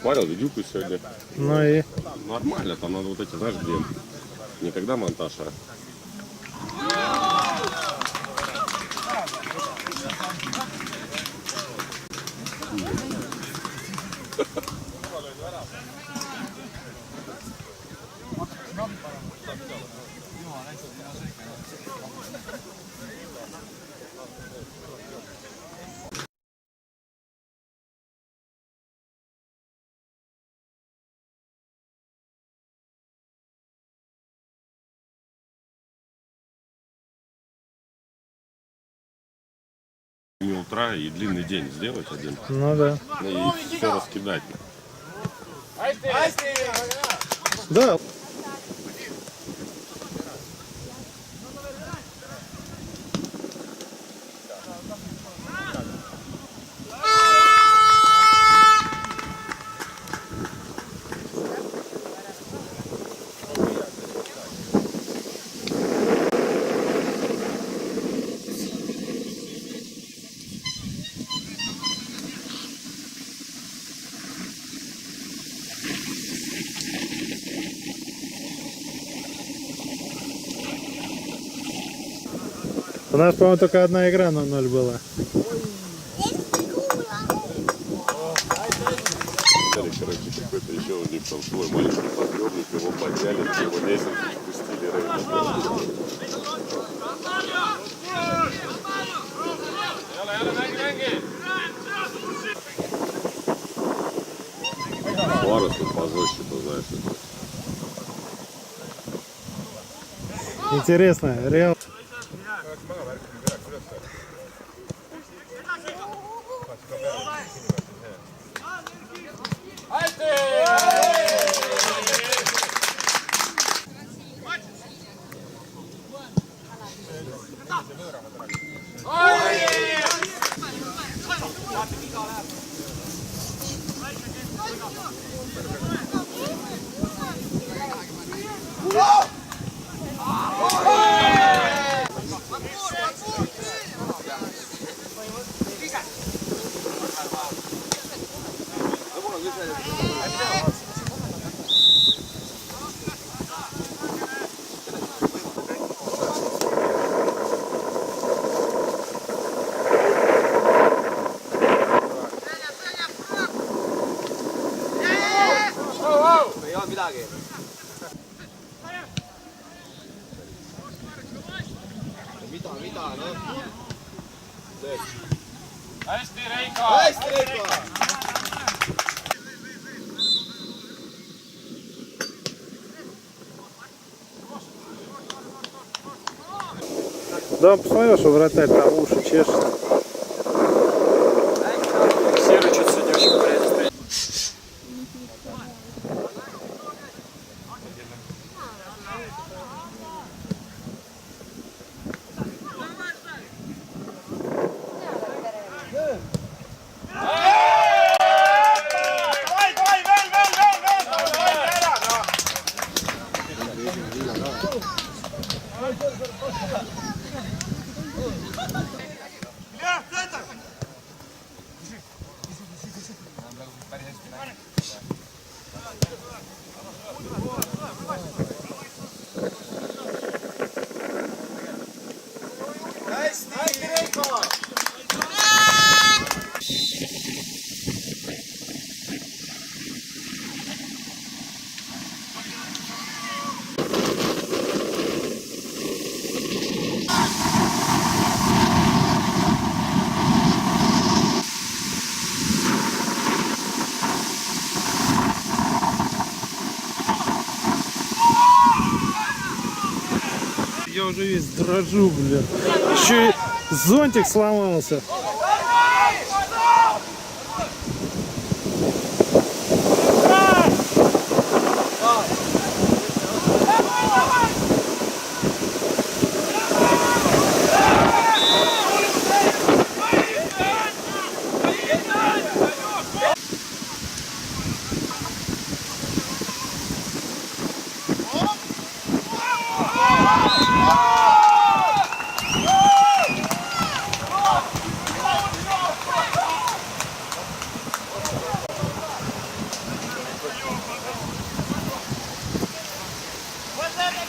Смотрел видюку сегодня. Ну и? Нормально, там надо вот эти, знаешь, где никогда монтаж, а не утра и длинный день сделать один. Ну да. И все раскидать. Да. У нас, по-моему, только одна игра на 0 была. Короче, какой-то еще у них там свой маленький подъемник, его подняли, его лестницу спустили. Ларус тут позоще, то знаешь, это. Интересно, Реал. Hästi, Reiko! Hästi, Reiko! Да, посмотрел, что вратарь там уши чешется. Серый что-то сегодня очень в порядке стоит. Я уже весь дрожу, блин. Еще и зонтик сломался. Вот это